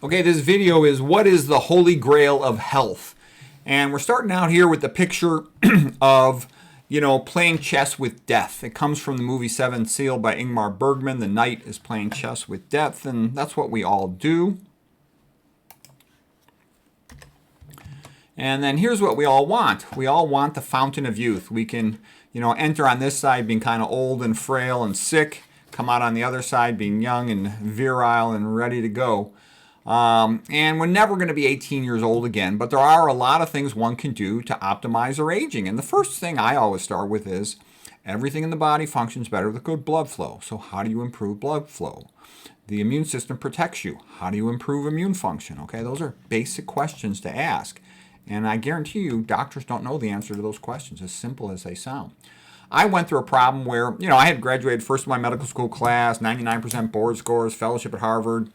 Okay, this video is what is the Holy Grail of health? And we're starting out here with the picture of, playing chess with death. It comes from the movie Seventh Seal by Ingmar Bergman. The knight is playing chess with death, and that's what we all do. And then here's what we all want. We all want the fountain of youth. We can, enter on this side being kind of old and frail and sick, come out on the other side being young and virile and ready to go. And we're never going to be 18 years old again, but there are a lot of things one can do to optimize our aging. And the first thing I always start with is everything in the body functions better with good blood flow. So how do you improve blood flow? The immune system protects you. How do you improve immune function? Okay, those are basic questions to ask. And I guarantee you, doctors don't know the answer to those questions, as simple as they sound. I went through a problem where, I had graduated first in my medical school class, 99% board scores, fellowship at Harvard.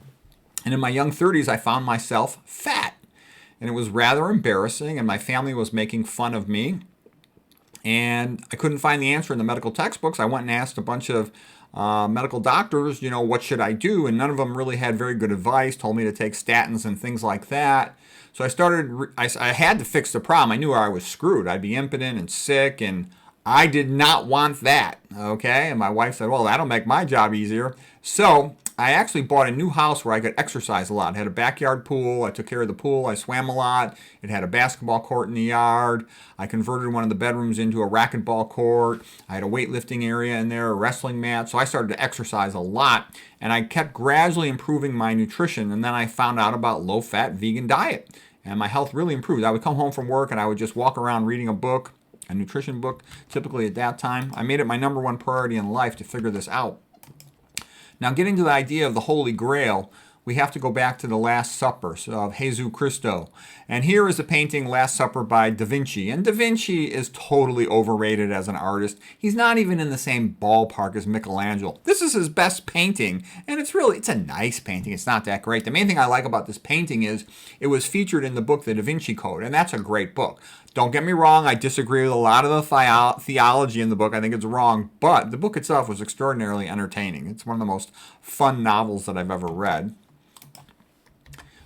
And in my young 30s, I found myself fat. And it was rather embarrassing, and my family was making fun of me. And I couldn't find the answer in the medical textbooks. I went and asked a bunch of medical doctors, what should I do? And none of them really had very good advice, told me to take statins and things like that. So I had to fix the problem. I knew I was screwed. I'd be impotent and sick, and I did not want that, okay? And my wife said, well, that'll make my job easier. So I actually bought a new house where I could exercise a lot. It had a backyard pool. I took care of the pool. I swam a lot. It had a basketball court in the yard. I converted one of the bedrooms into a racquetball court. I had a weightlifting area in there, a wrestling mat. So I started to exercise a lot, and I kept gradually improving my nutrition. And then I found out about low-fat vegan diet, and my health really improved. I would come home from work, and I would just walk around reading a book, a nutrition book, typically at that time. I made it my number one priority in life to figure this out. Now, getting to the idea of the Holy Grail, we have to go back to the Last Supper of Jesus Christo. And here is a painting, Last Supper by Da Vinci. And Da Vinci is totally overrated as an artist. He's not even in the same ballpark as Michelangelo. This is his best painting, and it's a nice painting. It's not that great. The main thing I like about this painting is it was featured in the book, The Da Vinci Code, and that's a great book. Don't get me wrong, I disagree with a lot of the theology in the book. I think it's wrong, but the book itself was extraordinarily entertaining. It's one of the most fun novels that I've ever read.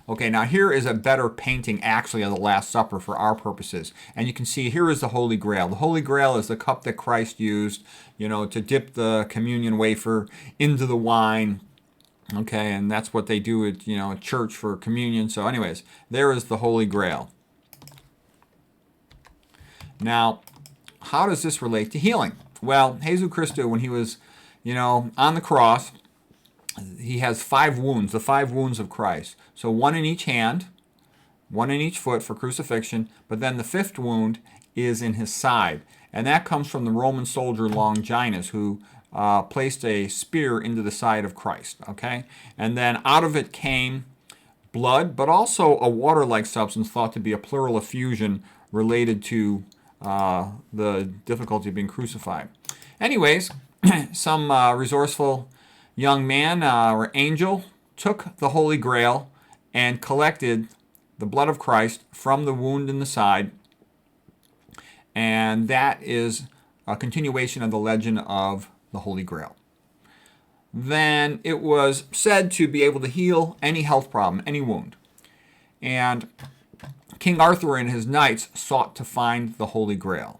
Okay, now here is a better painting actually of the Last Supper for our purposes. And you can see here is the Holy Grail. The Holy Grail is the cup that Christ used, to dip the communion wafer into the wine. Okay, and that's what they do at, at church for communion. So anyways, there is the Holy Grail. Now, how does this relate to healing? Well, Jesus Christo, when he was, on the cross, he has 5 wounds, the 5 wounds of Christ. So 1 in each hand, 1 in each foot for crucifixion, but then the 5th wound is in his side. And that comes from the Roman soldier Longinus, who placed a spear into the side of Christ, okay? And then out of it came blood, but also a water-like substance thought to be a pleural effusion related to the difficulty of being crucified. Anyways, some resourceful young man or angel took the Holy Grail and collected the blood of Christ from the wound in the side, and that is a continuation of the legend of the Holy Grail. Then it was said to be able to heal any health problem, any wound. And King Arthur and his knights sought to find the Holy Grail.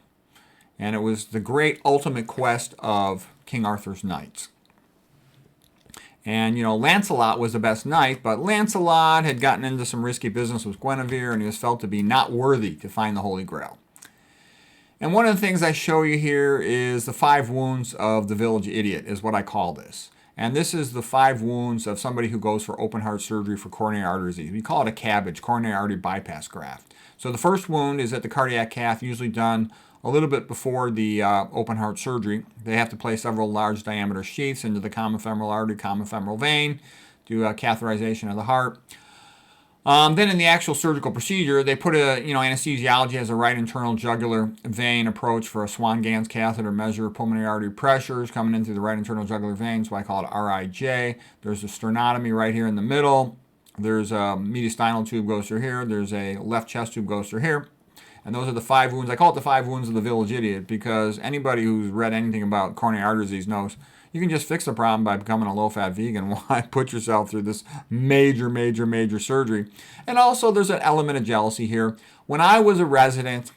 And it was the great ultimate quest of King Arthur's knights. And, Lancelot was the best knight, but Lancelot had gotten into some risky business with Guinevere, and he was felt to be not worthy to find the Holy Grail. And one of the things I show you here is the 5 wounds of the village idiot, is what I call this. And this is the 5 wounds of somebody who goes for open heart surgery for coronary artery disease. We call it a CABG, coronary artery bypass graft. So the first wound is at the cardiac cath, usually done a little bit before the open heart surgery. They have to place several large diameter sheaths into the common femoral artery, common femoral vein, do catheterization of the heart. Then in the actual surgical procedure, they put anesthesiology as a right internal jugular vein approach for a Swan-Ganz catheter, measure pulmonary artery pressures coming in through the right internal jugular vein, so I call it RIJ. There's a sternotomy right here in the middle. There's a mediastinal tube goes through here. There's a left chest tube goes through here. And those are the 5 wounds. I call it the 5 wounds of the village idiot because anybody who's read anything about coronary artery disease knows You can just fix the problem by becoming a low-fat vegan. Why put yourself through this major surgery? And also, there's an element of jealousy here. When I was a resident,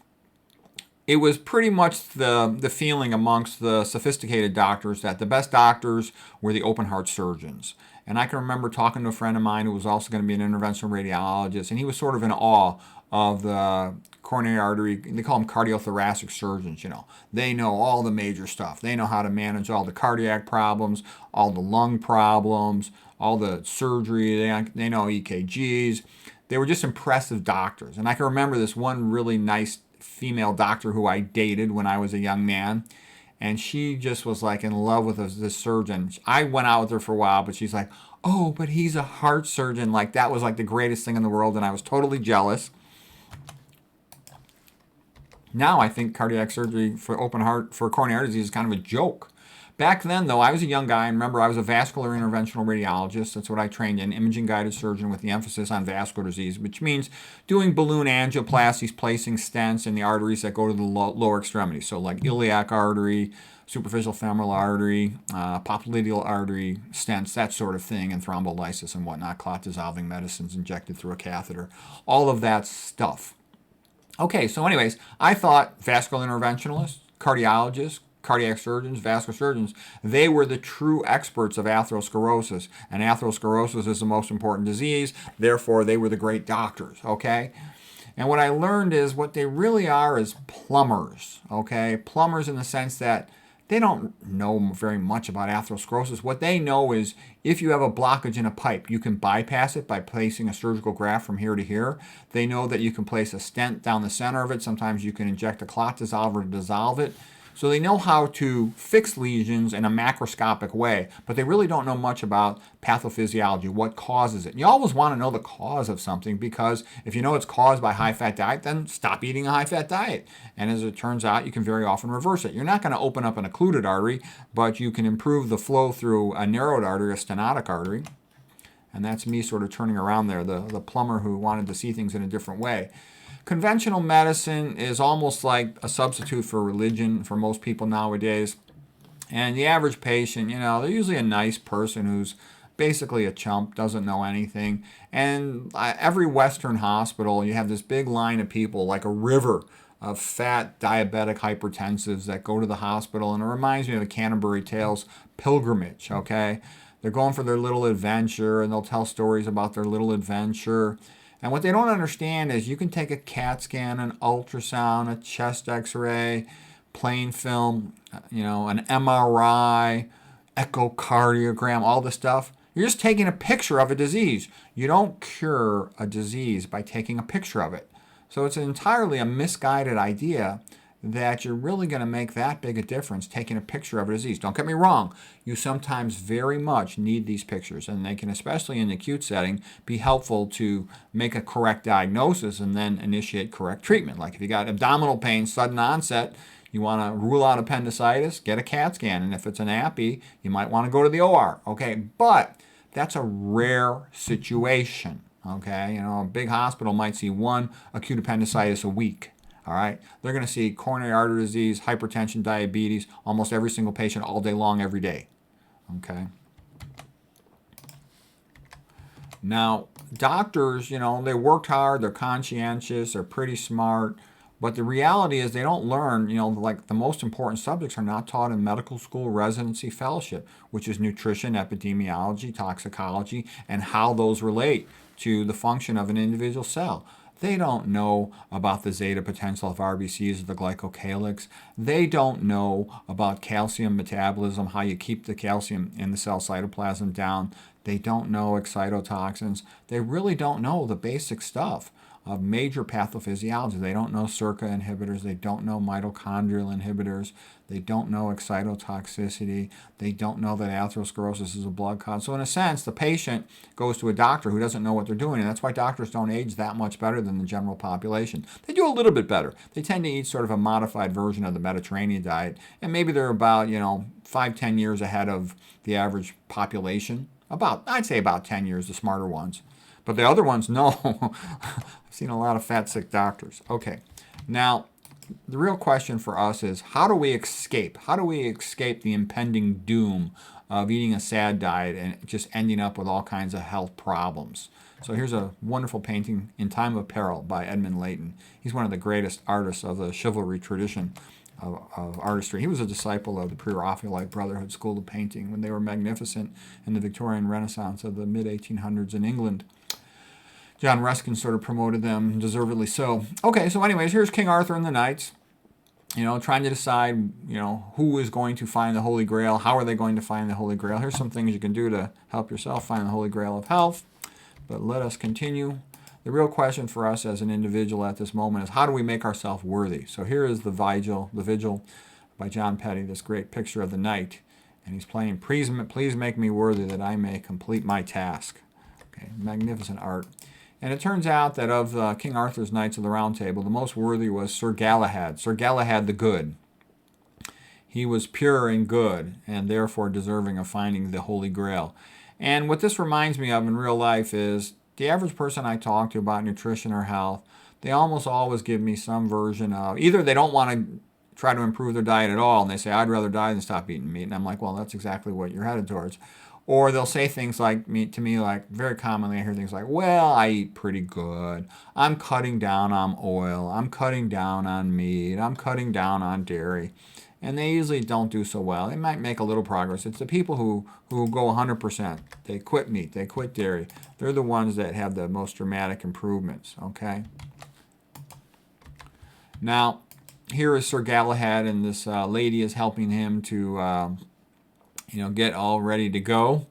it was pretty much the feeling amongst the sophisticated doctors that the best doctors were the open heart surgeons. And I can remember talking to a friend of mine who was also going to be an interventional radiologist, and he was sort of in awe of the coronary artery. They call them cardiothoracic surgeons. They know all the major stuff. They know how to manage all the cardiac problems, all the lung problems, all the surgery. They know EKGs. They were just impressive doctors. And I can remember this one really nice female doctor who I dated when I was a young man, and she just was like in love with this surgeon. I went out with her for a while, but she's like, oh, but he's a heart surgeon. Like, that was like the greatest thing in the world, and I was totally jealous. Now I think cardiac surgery for open heart for coronary artery disease is kind of a joke. Back then, though, I was a young guy, and remember, I was a vascular interventional radiologist. That's what I trained in, imaging-guided surgeon with the emphasis on vascular disease, which means doing balloon angioplasties, placing stents in the arteries that go to the lower extremities. So like iliac artery, superficial femoral artery, popliteal artery, stents, that sort of thing, and thrombolysis and whatnot, clot-dissolving medicines injected through a catheter, all of that stuff. Okay, so anyways, I thought vascular interventionalists, cardiologists, cardiac surgeons, vascular surgeons, they were the true experts of atherosclerosis. And atherosclerosis is the most important disease, therefore they were the great doctors, okay? And what I learned is what they really are is plumbers, okay? Plumbers in the sense that they don't know very much about atherosclerosis. What they know is if you have a blockage in a pipe, you can bypass it by placing a surgical graft from here to here. They know that you can place a stent down the center of it. Sometimes you can inject a clot dissolver to dissolve it. So they know how to fix lesions in a macroscopic way, but they really don't know much about pathophysiology, what causes it. You always want to know the cause of something, because if you know it's caused by a high-fat diet, then stop eating a high-fat diet. And as it turns out, you can very often reverse it. You're not going to open up an occluded artery, but you can improve the flow through a narrowed artery, a stenotic artery. And that's me sort of turning around there, the plumber who wanted to see things in a different way. Conventional medicine is almost like a substitute for religion for most people nowadays. And the average patient, they're usually a nice person who's basically a chump, doesn't know anything. And every Western hospital, you have this big line of people, like a river of fat diabetic hypertensives that go to the hospital. And it reminds me of the Canterbury Tales pilgrimage, okay? They're going for their little adventure, and they'll tell stories about their little adventure. And what they don't understand is you can take a CAT scan, an ultrasound, a chest x-ray, plain film, an MRI, echocardiogram, all this stuff. You're just taking a picture of a disease. You don't cure a disease by taking a picture of it. So it's entirely a misguided idea that you're really going to make that big a difference taking a picture of a disease. Don't get me wrong. You sometimes very much need these pictures, and they can, especially in the acute setting, be helpful to make a correct diagnosis and then initiate correct treatment. Like if you got abdominal pain, sudden onset, you want to rule out appendicitis, get a CAT scan. And if it's an appy, you might want to go to the OR. Okay, but that's a rare situation. Okay, a big hospital might see one acute appendicitis a week. All right, they're going to see coronary artery disease, hypertension, diabetes, almost every single patient all day long, every day. Okay. Now, doctors, they worked hard, they're conscientious, they're pretty smart, but the reality is they don't learn, like the most important subjects are not taught in medical school, residency, fellowship, which is nutrition, epidemiology, toxicology, and how those relate to the function of an individual cell. They don't know about the zeta potential of RBCs or the glycocalyx. They don't know about calcium metabolism, how you keep the calcium in the cell cytoplasm down. They don't know excitotoxins. They really don't know the basic stuff of major pathophysiology. They don't know SERCA inhibitors. They don't know mitochondrial inhibitors. They don't know excitotoxicity. They don't know that atherosclerosis is a blood cause. So in a sense, the patient goes to a doctor who doesn't know what they're doing, and that's why doctors don't age that much better than the general population. They do a little bit better. They tend to eat sort of a modified version of the Mediterranean diet, and maybe they're about, 5-10 years ahead of the average population. I'd say about 10 years, the smarter ones. But the other ones, no. I've seen a lot of fat, sick doctors. Okay. Now, the real question for us is, how do we escape? How do we escape the impending doom of eating a sad diet and just ending up with all kinds of health problems? So here's a wonderful painting, In Time of Peril, by Edmund Leighton. He's one of the greatest artists of the chivalry tradition of artistry. He was a disciple of the Pre-Raphaelite Brotherhood School of Painting when they were magnificent in the Victorian Renaissance of the mid-1800s in England. John Ruskin sort of promoted them, deservedly so. Okay, so anyways, here's King Arthur and the knights, trying to decide, who is going to find the Holy Grail. How are they going to find the Holy Grail? Here's some things you can do to help yourself find the Holy Grail of health. But let us continue. The real question for us as an individual at this moment is, how do we make ourselves worthy? So here is the Vigil by John Petty, this great picture of the knight. And he's playing, please make me worthy that I may complete my task. Okay, magnificent art. And it turns out that of King Arthur's Knights of the Round Table, the most worthy was Sir Galahad the Good. He was pure and good, and therefore deserving of finding the Holy Grail. And what this reminds me of in real life is the average person I talk to about nutrition or health, they almost always give me some version of, either they don't want to try to improve their diet at all, and they say, I'd rather die than stop eating meat. And I'm like, well, that's exactly what you're headed towards. Or they'll say things like to me, like very commonly I hear things like, well, I eat pretty good. I'm cutting down on oil. I'm cutting down on meat. I'm cutting down on dairy. And they usually don't do so well. They might make a little progress. It's the people who go 100%. They quit meat. They quit dairy. They're the ones that have the most dramatic improvements, okay? Now, here is Sir Galahad, and this lady is helping him to get all ready to go,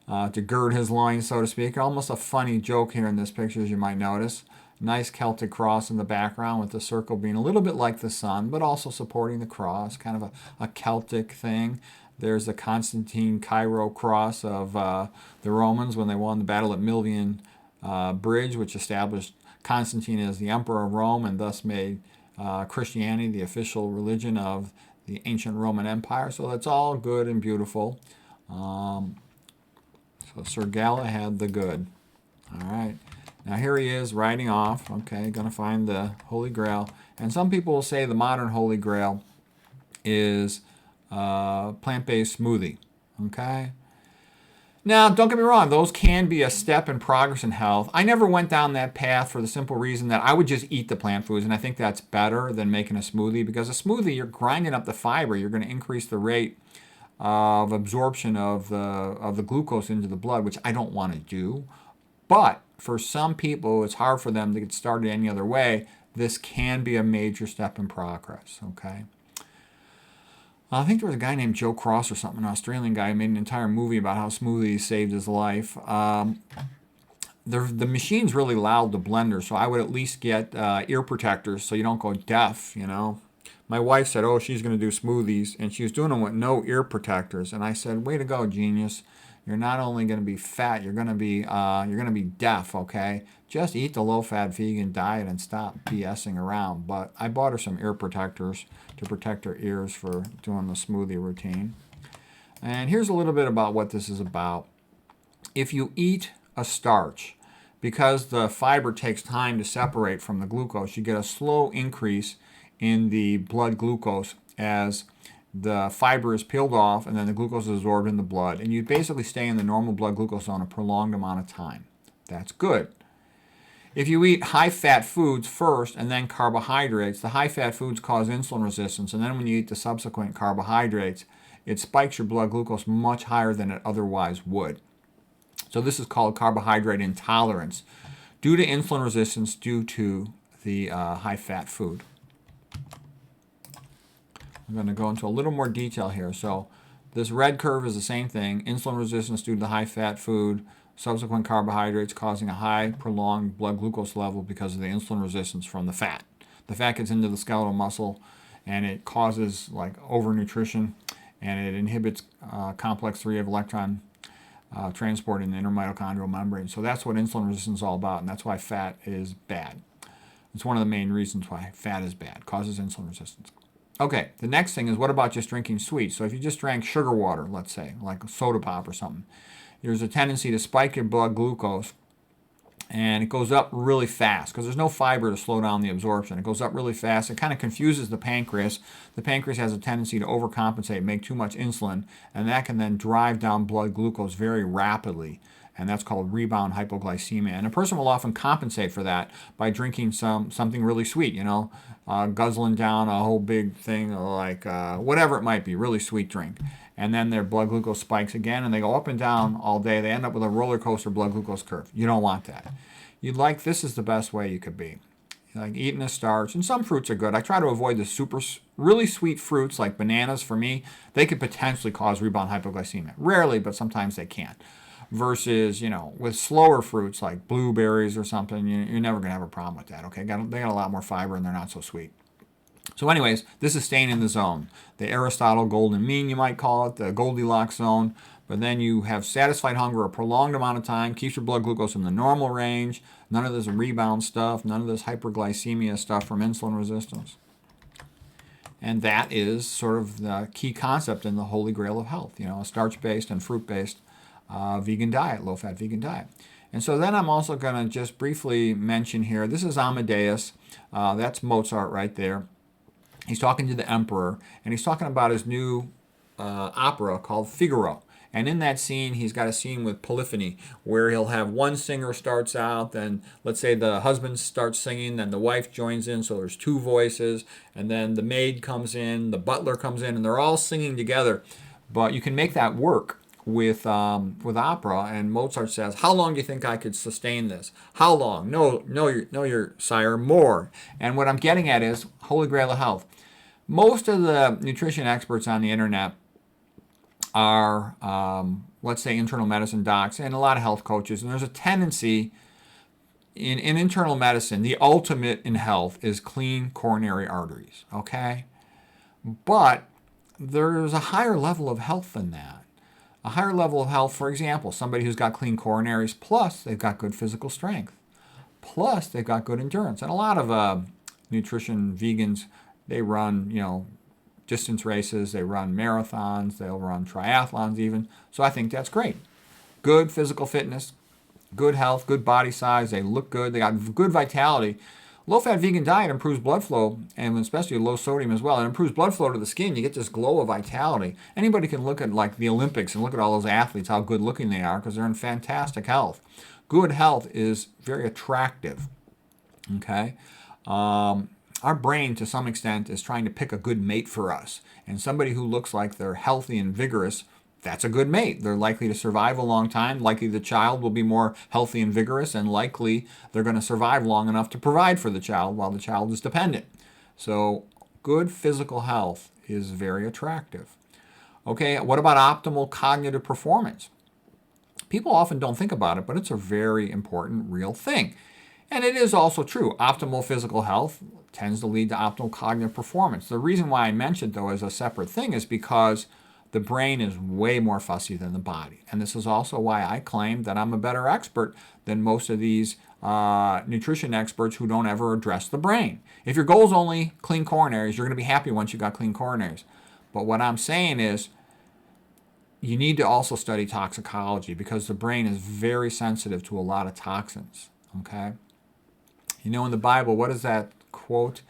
to gird his loins, so to speak. Almost a funny joke here in this picture, as you might notice. Nice Celtic cross in the background, with the circle being a little bit like the sun, but also supporting the cross, kind of a Celtic thing. There's the Constantine Cairo cross of the Romans when they won the battle at Milvian Bridge, which established Constantine as the emperor of Rome and thus made Christianity the official religion of the ancient Roman Empire. So that's all good and beautiful. So Sir Galahad the Good. All right. Now here he is riding off. Okay, going to find the Holy Grail. And some people will say the modern Holy Grail is plant-based smoothie. Okay. Now, don't get me wrong. Those can be a step in progress in health. I never went down that path for the simple reason that I would just eat the plant foods, and I think that's better than making a smoothie, because a smoothie, you're grinding up the fiber. You're going to increase the rate of absorption of the glucose into the blood, which I don't want to do. But for some people, it's hard for them to get started any other way. This can be a major step in progress, okay? I think there was a guy named Joe Cross or something, an Australian guy, who made an entire movie about how smoothies saved his life. The machine's really loud, the blender, so I would at least get ear protectors so you don't go deaf, My wife said, oh, she's going to do smoothies, and she was doing them with no ear protectors. And I said, way to go, genius. You're not only going to be fat, you're going to be deaf, okay? Just eat the low-fat vegan diet and stop BSing around. But I bought her some ear protectors to protect her ears for doing the smoothie routine. And here's a little bit about what this is about. If you eat a starch, because the fiber takes time to separate from the glucose, you get a slow increase in the blood glucose as the fiber is peeled off and then the glucose is absorbed in the blood. And you basically stay in the normal blood glucose zone a prolonged amount of time. That's good. If you eat high-fat foods first and then carbohydrates, the high-fat foods cause insulin resistance, and then when you eat the subsequent carbohydrates, it spikes your blood glucose much higher than it otherwise would. So this is called carbohydrate intolerance due to insulin resistance due to the high-fat food. I'm going to go into a little more detail here. So this red curve is the same thing. Insulin resistance due to the high-fat food, subsequent carbohydrates causing a high prolonged blood glucose level because of the insulin resistance from the fat. The fat gets into the skeletal muscle and it causes like overnutrition, and it inhibits complex 3 of electron transport in the intermitochondrial membrane. So that's what insulin resistance is all about, and that's why fat is bad. It's one of the main reasons why fat is bad, causes insulin resistance. Okay, the next thing is, what about just drinking sweets? So if you just drank sugar water, let's say, like a soda pop or something, there's a tendency to spike your blood glucose And it goes up really fast because there's no fiber to slow down the absorption. It goes up really fast. It kind of confuses the pancreas. The pancreas has a tendency to overcompensate, make too much insulin, and that can then drive down blood glucose very rapidly. And that's called rebound hypoglycemia. And a person will often compensate for that by drinking something really sweet, guzzling down a whole big thing like whatever it might be, really sweet drink. And then their blood glucose spikes again, and they go up and down all day. They end up with a roller coaster blood glucose curve. You don't want that. This is the best way you could be. Like eating a starch, and some fruits are good. I try to avoid the really sweet fruits like bananas. For me, they could potentially cause rebound hypoglycemia. Rarely, but sometimes they can. Versus, with slower fruits like blueberries or something, you're never going to have a problem with that, okay? They got a lot more fiber and they're not so sweet. So anyways, this is staying in the zone. The Aristotle golden mean, you might call it, the Goldilocks zone. But then you have satisfied hunger a prolonged amount of time, keeps your blood glucose in the normal range, none of this rebound stuff, none of this hyperglycemia stuff from insulin resistance. And that is sort of the key concept in the Holy Grail of health, a starch-based and fruit-based vegan diet, low-fat vegan diet. And so then I'm also going to just briefly mention here, this is Amadeus, that's Mozart right there. He's talking to the emperor, and he's talking about his new opera called Figaro. And in that scene, he's got a scene with polyphony, where he'll have one singer starts out, then let's say the husband starts singing, then the wife joins in, so there's two voices, and then the maid comes in, the butler comes in, and they're all singing together. But you can make that work with opera, and Mozart says, "How long do you think I could sustain this? How long? No, your sire, more." And what I'm getting at is Holy Grail of health. Most of the nutrition experts on the internet are, let's say, internal medicine docs and a lot of health coaches, and there's a tendency in internal medicine, the ultimate in health is clean coronary arteries, okay? But there's a higher level of health than that. A higher level of health, for example, somebody who's got clean coronaries, plus they've got good physical strength, plus they've got good endurance. And a lot of nutrition vegans, they run, distance races, they run marathons, they'll run triathlons even. So I think that's great. Good physical fitness, good health, good body size, they look good, they got good vitality. Low-fat vegan diet improves blood flow, and especially low sodium as well. It improves blood flow to the skin. You get this glow of vitality. Anybody can look at like the Olympics and look at all those athletes, how good looking they are, because they're in fantastic health. Good health is very attractive. Okay? Our brain, to some extent, is trying to pick a good mate for us. And somebody who looks like they're healthy and vigorous, that's a good mate. They're likely to survive a long time. Likely the child will be more healthy and vigorous, and likely they're going to survive long enough to provide for the child while the child is dependent. So good physical health is very attractive. Okay, what about optimal cognitive performance? People often don't think about it, but it's a very important, real thing. And it is also true. Optimal physical health tends to lead to optimal cognitive performance. The reason why I mentioned, though, as a separate thing is because the brain is way more fussy than the body. And this is also why I claim that I'm a better expert than most of these nutrition experts who don't ever address the brain. If your goal is only clean coronaries, you're going to be happy once you got clean coronaries. But what I'm saying is you need to also study toxicology because the brain is very sensitive to a lot of toxins. Okay? In the Bible, what is that quote?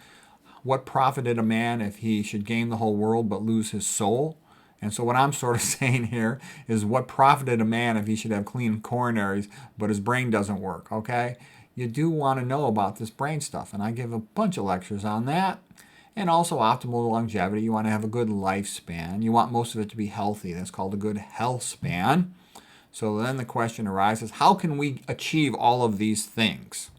What profited a man if he should gain the whole world but lose his soul? And so what I'm sort of saying here is what profited a man if he should have clean coronaries but his brain doesn't work, okay? You do want to know about this brain stuff, and I give a bunch of lectures on that. And also optimal longevity. You want to have a good lifespan. You want most of it to be healthy. That's called a good health span. So then the question arises, how can we achieve all of these things?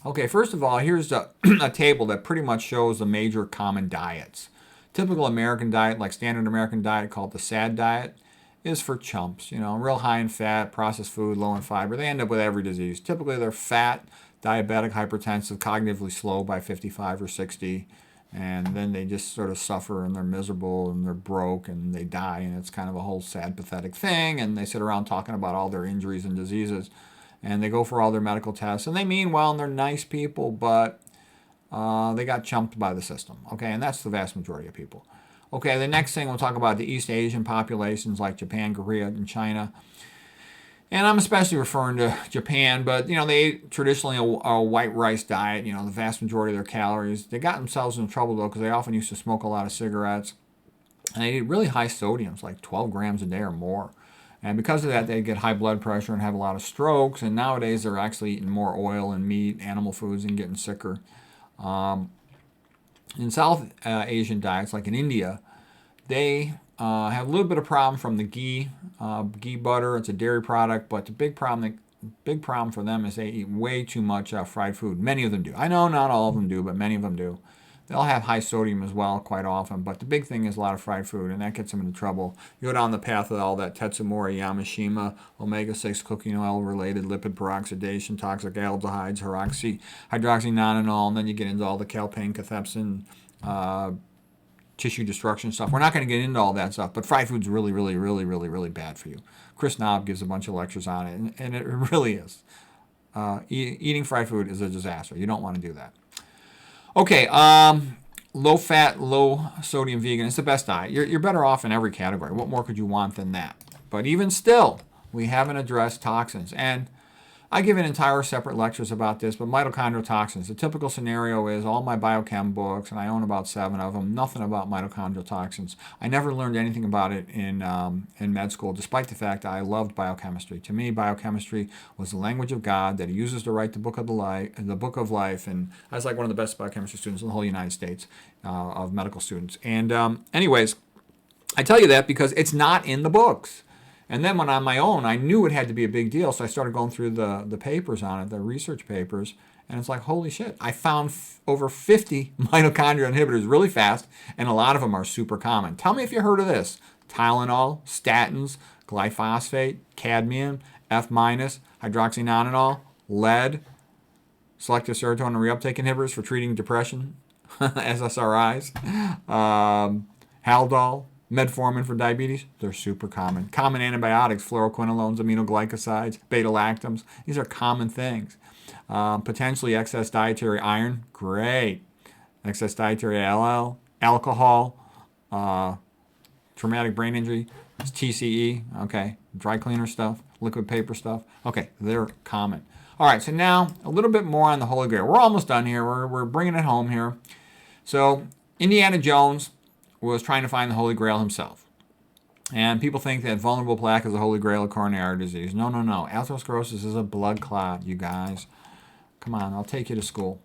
Okay, first of all, here's a table that pretty much shows the major common diets. Typical American diet, like standard American diet called the SAD diet, is for chumps. Real high in fat, processed food, low in fiber. They end up with every disease. Typically, they're fat, diabetic, hypertensive, cognitively slow by 55 or 60, and then they just sort of suffer and they're miserable and they're broke and they die, and it's kind of a whole sad, pathetic thing, and they sit around talking about all their injuries and diseases. And they go for all their medical tests. And they mean well, and they're nice people, but they got chumped by the system. Okay, and that's the vast majority of people. Okay, the next thing we'll talk about the East Asian populations like Japan, Korea, and China. And I'm especially referring to Japan, but they ate traditionally a white rice diet. The vast majority of their calories. They got themselves in trouble though because they often used to smoke a lot of cigarettes, and they eat really high sodiums, like 12 grams a day or more. And because of that, they get high blood pressure and have a lot of strokes. And nowadays, they're actually eating more oil and meat, animal foods, and getting sicker. In South Asian diets, like in India, they have a little bit of problem from the ghee butter. It's a dairy product, but the big problem for them is they eat way too much fried food. Many of them do. I know not all of them do, but many of them do. They'll have high sodium as well quite often, but the big thing is a lot of fried food, and that gets them into trouble. You go down the path of all that Tetsumori, Yamashima, omega-6 cooking oil-related lipid peroxidation, toxic aldehydes, hydroxynonenal, and then you get into all the calpain, cathepsin, tissue destruction stuff. We're not going to get into all that stuff, but fried food's really, really, really, really, really bad for you. Chris Knob gives a bunch of lectures on it, and it really is. Eating fried food is a disaster. You don't want to do that. Okay, low fat, low sodium vegan is the best diet. You're better off in every category. What more could you want than that? But even still, we haven't addressed toxins. And I give an entire separate lectures about this, but mitochondrial toxins. The typical scenario is all my biochem books, and I own about 7 of them, nothing about mitochondrial toxins. I never learned anything about it in med school, despite the fact that I loved biochemistry. To me, biochemistry was the language of God that he uses to write the book of life, and I was like one of the best biochemistry students in the whole United States of medical students. And anyways, I tell you that because it's not in the books. And then when on my own, I knew it had to be a big deal, so I started going through the papers on it, the research papers, and it's like, holy shit. I found over 50 mitochondria inhibitors really fast, and a lot of them are super common. Tell me if you heard of this. Tylenol, statins, glyphosate, cadmium, F-, hydroxynonenal, lead, selective serotonin reuptake inhibitors for treating depression, SSRIs, Haldol, metformin for diabetes, they're super common. Common antibiotics, fluoroquinolones, aminoglycosides, beta-lactams, these are common things. Potentially excess dietary iron, great. Excess dietary alcohol, traumatic brain injury, it's TCE, okay. Dry cleaner stuff, liquid paper stuff, okay, they're common. All right, so now a little bit more on the Holy Grail. We're almost done here. We're bringing it home here. So Indiana Jones was trying to find the Holy Grail himself. And people think that vulnerable plaque is the Holy Grail of coronary artery disease. No, no, no. Atherosclerosis is a blood clot, you guys. Come on, I'll take you to school.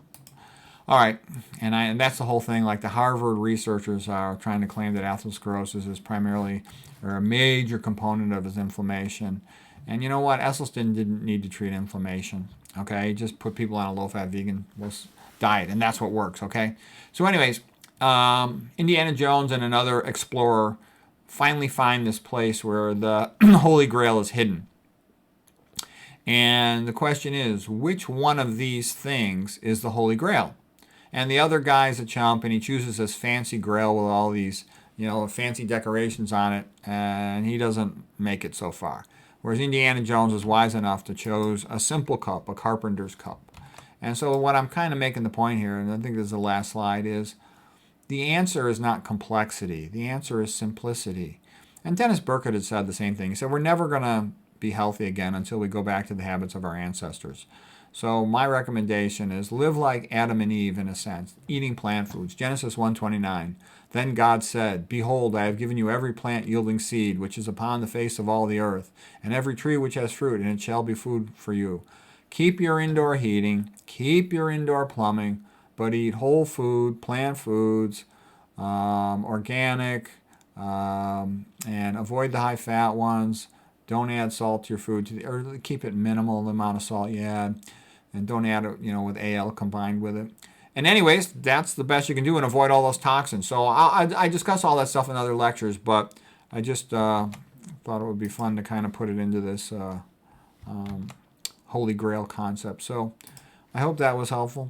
All right, and that's the whole thing. Like the Harvard researchers are trying to claim that atherosclerosis is primarily, or a major component of his inflammation. And you know what? Esselstyn didn't need to treat inflammation. Okay, he just put people on a low-fat vegan diet, and that's what works. Okay. So, anyways, Indiana Jones and another explorer finally find this place where the Holy Grail is hidden. And the question is, which one of these things is the Holy Grail? And the other guy's a chump, and he chooses this fancy grail with all these, fancy decorations on it, and he doesn't make it so far. Whereas Indiana Jones is wise enough to choose a simple cup, a carpenter's cup. And so what I'm kind of making the point here, and I think this is the last slide, is the answer is not complexity. The answer is simplicity. And Dennis Burkett had said the same thing. He said, we're never going to be healthy again until we go back to the habits of our ancestors. So my recommendation is live like Adam and Eve in a sense, eating plant foods. Genesis 1:29. Then God said, behold, I have given you every plant yielding seed, which is upon the face of all the earth, and every tree which has fruit, and it shall be food for you. Keep your indoor heating, keep your indoor plumbing, but eat whole food, plant foods, organic, and avoid the high-fat ones. Don't add salt to your food, or keep it minimal, the amount of salt you add, and don't add it, with AL combined with it. And anyways, that's the best you can do and avoid all those toxins. So I discuss all that stuff in other lectures, but I just thought it would be fun to kind of put it into this Holy Grail concept. So I hope that was helpful.